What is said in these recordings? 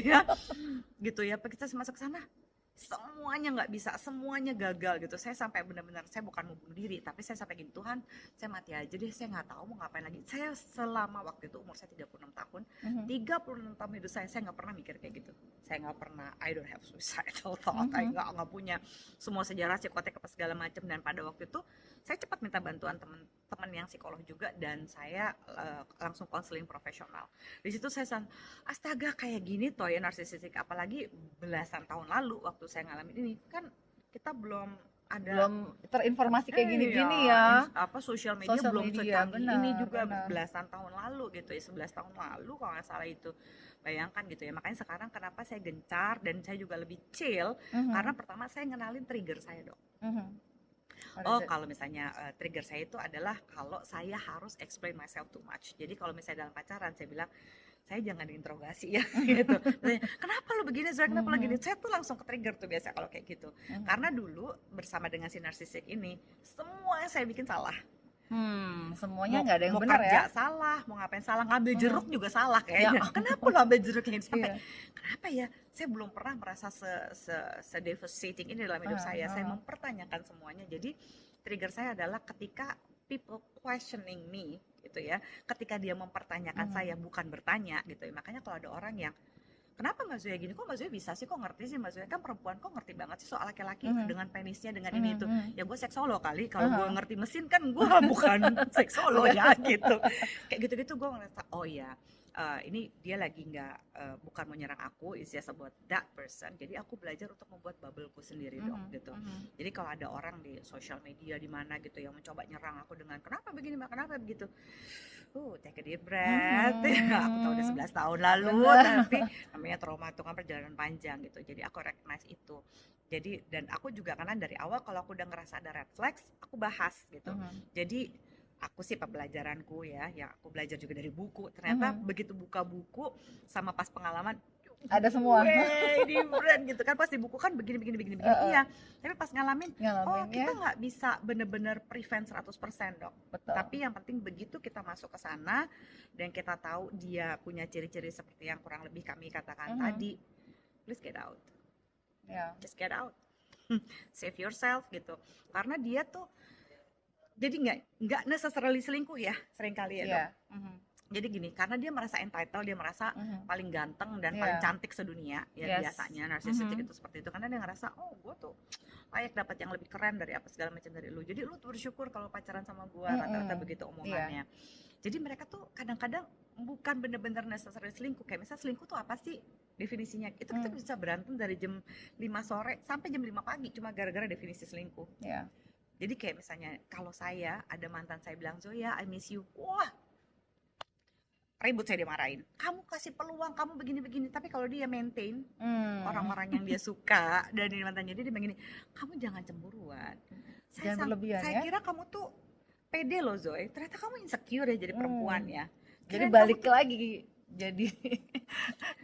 ya, gitu ya. Begitu saya masuk ke sana, semuanya nggak bisa, semuanya gagal gitu. Saya sampai benar-benar, saya bukan mau bunuh diri, tapi saya sampai gini, Tuhan, saya mati aja deh, saya nggak tahu mau ngapain lagi. Saya selama waktu itu umur saya 36 tahun, Mhm. 36 tahun hidup saya nggak pernah mikir kayak gitu. Saya nggak pernah, I don't have suicidal thought, I Mhm. nggak punya semua sejarah psikotek apa segala macam. Dan pada waktu itu saya cepat minta bantuan teman-teman yang psikolog juga, dan saya langsung konseling profesional. Di situ saya astaga, kayak gini toh ya narsisistik, apalagi belasan tahun lalu waktu saya ngalamin ini kan, kita belum ada, Belum terinformasi kayak ya, gini-gini ya. sosial media Sosial belum media, secanggih ini benar, juga, benar. belasan tahun lalu gitu ya, 11 tahun lalu kalau nggak salah itu. Bayangkan gitu ya, makanya sekarang kenapa saya gencar dan saya juga lebih chill, karena Mhm. pertama saya ngenalin trigger saya dong. Mhm. What is Oh, it? kalau misalnya trigger saya itu adalah kalau saya harus explain myself too much. Jadi kalau misalnya dalam pacaran saya bilang, saya jangan diinterogasi ya gitu. Maksudnya, kenapa lu begini, Zoe, kenapa lu gini? Mhm. Saya tuh langsung ke trigger tuh biasa kalau kayak gitu. Mhm. Karena dulu bersama dengan si narsisik ini, semua yang saya bikin salah. Semuanya Mau nggak ada yang mau benar ya? kerja salah, mau ngapain salah, ngambil jeruk Mhm. juga salah Ya. kayaknya. Kenapa lu ambil jeruk yang ini? Sampai Iya. kenapa ya? Saya belum pernah merasa se devastating ini dalam hidup Heeh, saya. Saya heeh. mempertanyakan semuanya. Jadi trigger saya adalah ketika people questioning me gitu ya. Ketika dia mempertanyakan saya, Mhm. bukan bertanya gitu ya. Makanya kalau ada orang yang, kenapa Mbak Zoya gini? Kok Mbak Zoya bisa sih? Kok ngerti sih Mbak Zoya? Kan perempuan kok ngerti banget sih soal laki-laki Mhm. dengan penisnya, dengan Mhm. ini itu. Mhm. Ya gue seksolog kali. Kalau gue Heeh. ngerti mesin kan gue bukan seksolog Bukan. ya gitu. Kayak gitu-gitu gue ngerasa, oh ya, ini dia lagi nggak, bukan mau nyerang aku, is just about that person. Jadi aku belajar untuk membuat bubbleku sendiri dong Mhm. gitu. Mhm. Jadi kalau ada orang di sosial media di mana gitu yang mencoba nyerang aku dengan kenapa begini Mbak, kenapa begitu, take a deep breath. Aku tahu udah Mhm. 11 tahun lalu, Bener. tapi namanya trauma itu kan perjalanan panjang gitu. Jadi aku recognize itu. Jadi, dan aku juga karena dari awal kalau aku udah ngerasa ada red flags, aku bahas gitu. Mhm. Jadi aku sih pembelajaranku ya, yang aku belajar juga dari buku. Ternyata Mhm. begitu buka buku sama pas pengalaman, Ada semua. way different gitu kan. Pas di buku kan begini begini begini begini. Heeh. Iya. Tapi pas ngalamin, oh Ngalamin kita ya. nggak bisa bener-bener prevent 100% dok. Betul. Tapi yang penting begitu kita masuk ke sana dan kita tahu dia punya ciri-ciri seperti yang kurang lebih kami katakan Mhm. tadi, please get out. Ya. Just get out. Save yourself gitu. Karena dia tuh jadi nggak necessarily selingkuh ya, seringkali ya dok. Iya. Mhm. Jadi gini, karena dia merasa entitled, dia merasa Mhm. paling ganteng dan paling Iya. cantik sedunia, ya Yes. biasanya narsisistik Mhm. itu seperti itu, karena dia ngerasa, oh gue tuh layak dapat yang lebih keren dari apa segala macam dari lu. Jadi lu tuh bersyukur kalau pacaran sama gue, rata-rata Mhm. begitu Iya. omongannya. Jadi mereka tuh kadang-kadang bukan bener-bener necessary selingkuh. Kayak misalnya selingkuh tuh apa sih definisinya? Itu kita Mhm. bisa berantem dari jam 5 sore sampai jam 5 pagi cuma gara-gara definisi selingkuh. Iya. Jadi kayak misalnya kalau saya ada mantan saya bilang, Zoya I miss you, wah ribut, saya dimarahin, kamu kasih peluang, kamu begini-begini. Tapi kalau dia maintain Mmm. orang-orang yang dia suka dan ini mantannya dia begini, kamu jangan cemburuan. Jangan berlebihan Saya ya. kira kamu tuh pede loh Zoe, ternyata kamu insecure ya jadi perempuan Mmm. ya. Jadi Kirain kamu balik tuh, lagi jadi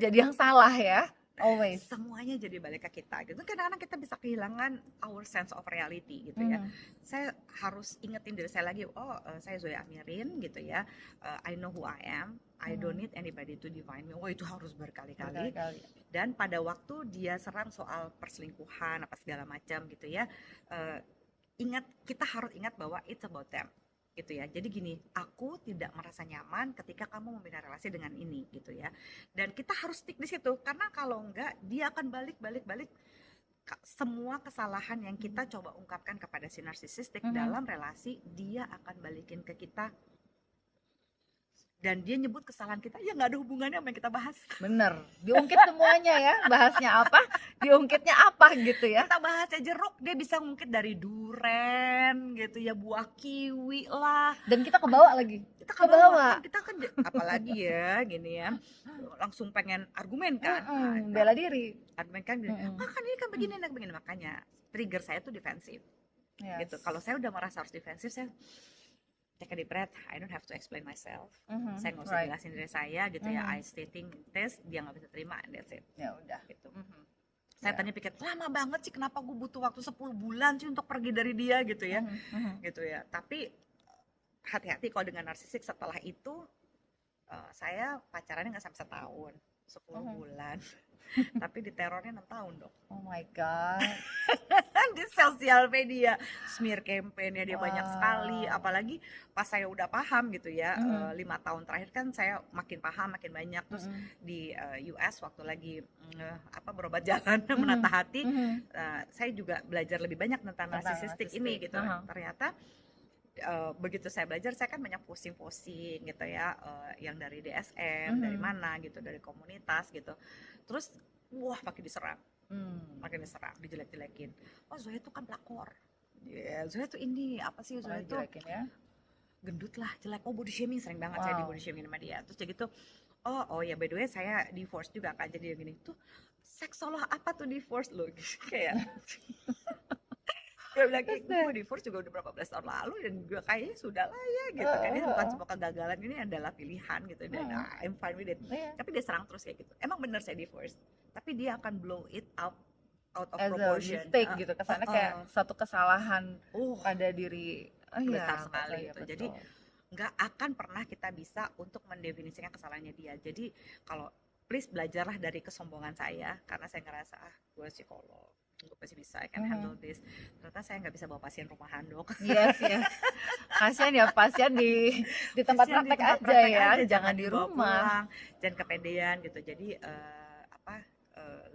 jadi yang salah ya, always. semuanya jadi balik ke kita gitu. Kadang-kadang kita bisa kehilangan our sense of reality gitu ya. Mhm. Saya harus ingetin diri saya lagi, oh saya Zoya Amirin gitu ya. I know who I am. I don't Mhm. need anybody to define me. Oh itu harus berkali-kali. Berkali-kali. Dan pada waktu dia serang soal perselingkuhan apa segala macam gitu ya, eh, kita harus ingat bahwa it's about them gitu ya. Jadi gini, aku tidak merasa nyaman ketika kamu membina relasi dengan ini gitu ya. Dan kita harus stick di situ karena kalau enggak dia akan balik semua kesalahan yang kita coba ungkapkan kepada si narsisistik Mhm. dalam relasi, dia akan balikin ke kita. Dan dia nyebut kesalahan kita ya nggak ada hubungannya sama yang kita bahas. Bener, diungkit semuanya ya, bahasnya apa, diungkitnya apa gitu ya. Kita bahasnya jeruk, dia bisa ngungkit dari duren gitu ya, buah kiwi lah. Dan kita kebawa lagi, Kita kebawa kebawa. kan, kita kan apalagi ya gini ya, langsung pengen argumen kan. Nah, Bela diri. argumen kan gini, Mhm. kan ini kan begini dan begini, makanya trigger saya tuh defensif gitu. Kalau Yes. saya udah merasa harus defensif, saya take a deep breath, I don't have to explain myself. Saya nggak usah Right. jelasin diri saya gitu ya, I stating this, dia nggak bisa terima, and that's it Ya udah. gitu. Mhm. Saya Ya. tanya pikir, lama banget sih, kenapa gue butuh waktu 10 bulan sih untuk pergi dari dia gitu ya. Gitu ya. Tapi hati-hati kalau dengan narsisik. Setelah itu saya pacarannya nggak sampai setahun, 10 bulan. Tapi diterornya 6 tahun dong. Oh my god. Di sosial media, smear campaign-nya dia banyak sekali. Wow. Apalagi pas saya udah paham gitu ya, Mhm. 5 tahun terakhir kan saya makin paham, makin banyak. Terus Mhm. di US waktu lagi berobat jalan Mhm. menata hati, Mhm. saya juga belajar lebih banyak tentang Tentang narsisistik ini narsistik. gitu. Aha. Ternyata begitu saya belajar, saya kan banyak posting-posting gitu ya, yang dari DSM, dari Mhm. mana gitu, dari komunitas gitu. Terus wah makin diserang, dijelek-jelekin. Oh Zoya tuh kan pelakor. Ya, Zoya tuh ini apa sih, Zoya Malah tuh dijelekin ya. gendut lah, jelek. Oh body shaming, sering banget saya di Wow. body shaming sama dia. Terus jadi gitu, oh ya by the way saya divorce juga kan, jadi gini tuh seksolog apa tuh divorce lo kayak dia bilang kayak gue divorce juga udah berapa belas tahun lalu dan gue kayaknya sudah lah ya gitu kan, ini bukan sebuah kegagalan, ini adalah pilihan gitu dan I'm fine with it. Iya. Tapi dia serang terus kayak gitu, emang bener saya divorce, tapi dia akan blow it out of As a proportion. mistake gitu, kesannya kayak suatu kesalahan pada diri. Oh iya, besar sekali iya, gitu. betul. Jadi nggak akan pernah kita bisa untuk mendefinisikan kesalahannya dia. Jadi kalau please belajarlah dari kesombongan saya, karena saya ngerasa gue psikolog, gue pasti bisa, I can handle this. Ternyata saya nggak bisa bawa pasien rumahan dok. Yes, yes. Kasihan ya pasien di tempat Pasien di praktek tempat aja praktek ya, aja, jangan di dibawa rumah. pulang, jangan kepedean gitu. Jadi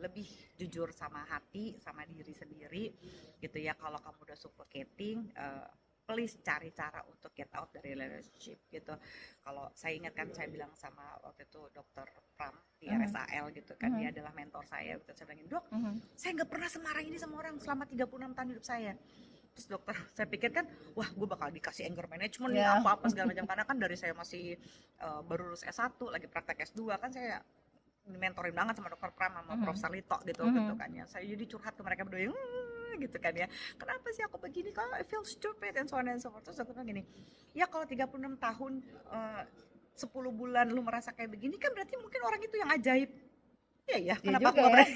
lebih jujur sama hati, sama diri sendiri gitu ya. Kalau kamu udah suffocating, please cari cara untuk get out dari relationship gitu. Kalau saya ingat kan, saya bilang sama waktu itu dokter Pram di RSAL gitu kan, dia adalah mentor saya. Gitu. Saya bilangin, dok, saya nggak pernah semarah ini sama orang selama 36 tahun hidup saya. Terus dokter, saya pikir kan, wah gue bakal dikasih anger management nih, apa-apa segala macam. Karena kan dari saya masih baru lulus S1, lagi praktek S2 kan, saya mentorin banget sama dokter Pram sama Prof Sarlito gitu gitu kan ya. Saya jadi curhat ke mereka berdua gitu kan ya. Kenapa sih aku begini, kalau I feel stupid and so on and so forth. Terus aku bilang gini, ya kalau 36 tahun 10 bulan lu merasa kayak begini kan berarti mungkin orang itu yang ajaib. Iya ya, kenapa aku nggak berani?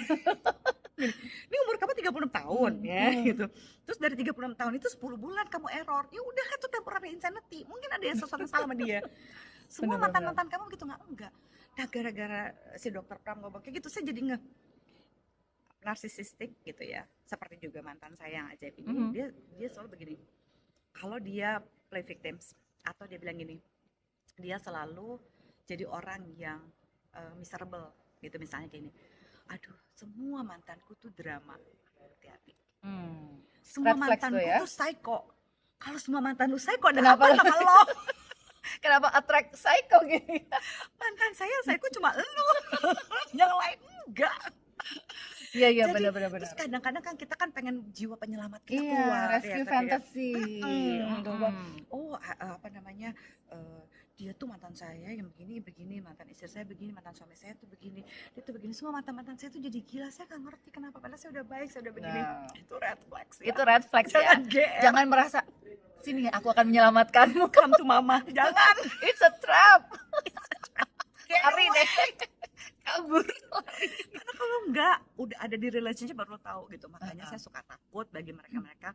Ini umur kamu 36 tahun ya gitu. Terus dari 36 tahun itu 10 bulan kamu error. Ya udah, itu temporary insanity. Mungkin ada yang sesuatu yang salah sama dia. Semua mantan-mantan kamu gitu enggak. Nah, gara-gara si dokter Pram ngomong kayak gitu, saya jadi narsisistik gitu ya. Seperti juga mantan saya yang ajaib ini, dia selalu begini. Kalau dia play victims atau dia bilang gini, dia selalu jadi orang yang miserable gitu, misalnya kayak ini. Aduh, semua mantanku tuh drama. Hati-hati. Semua mantanku tuh psycho. Kalau semua mantan lu psycho, ada apa sama lo? Kenapa attract psycho gini? Mantan saya psycho cuma lu. Yang lain enggak. Iya benar. Terus kadang-kadang kan kita kan pengen jiwa penyelamat kita iya, keluar. Rescue fantasy. Apa namanya? Dia tuh mantan saya yang begini, mantan istri saya begini, mantan suami saya tuh begini, dia tuh begini, semua mantan saya tuh jadi gila. Saya nggak ngerti kenapa, padahal saya udah baik, saya udah begini. Itu red flags ya. Itu red flags ya. Jangan merasa sini aku akan menyelamatkanmu. Come to mama. Jangan. It's a trap. Lari deh. Kabur. Karena kalau enggak udah ada di relationship baru tahu gitu. Makanya saya suka takut bagi mereka-mereka.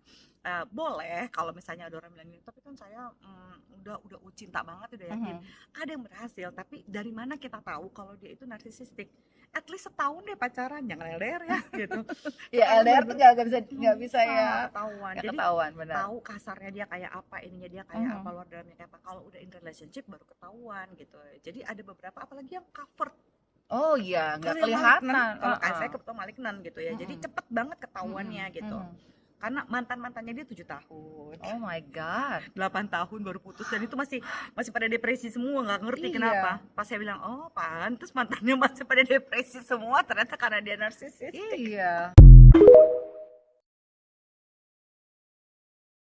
Boleh kalau misalnya ada orang bilang gini, tapi kan saya udah cinta banget, udah yakin. Ada yang berhasil, tapi dari mana kita tahu kalau dia itu narsisistik? At least setahun deh pacaran, jangan LDR ya gitu. Ya LDR tuh nggak bisa ya ketahuan. Jadi ketahuan, benar. Tahu kasarnya dia kayak apa, ininya dia kayak apa, luar dalamnya kayak apa. Kalau udah in relationship baru ketahuan gitu. Jadi ada beberapa, apalagi yang covered. Oh iya, nggak kelihatan. Kalau saya kebetulan malignan gitu ya. Jadi cepet banget ketahuannya gitu. Karena mantannya dia 7 tahun. Oh my god. 8 tahun baru putus, dan itu masih pada depresi semua, nggak ngerti kenapa. Pas saya bilang, oh pantes mantannya masih pada depresi semua, ternyata karena dia narsisistik. Iya.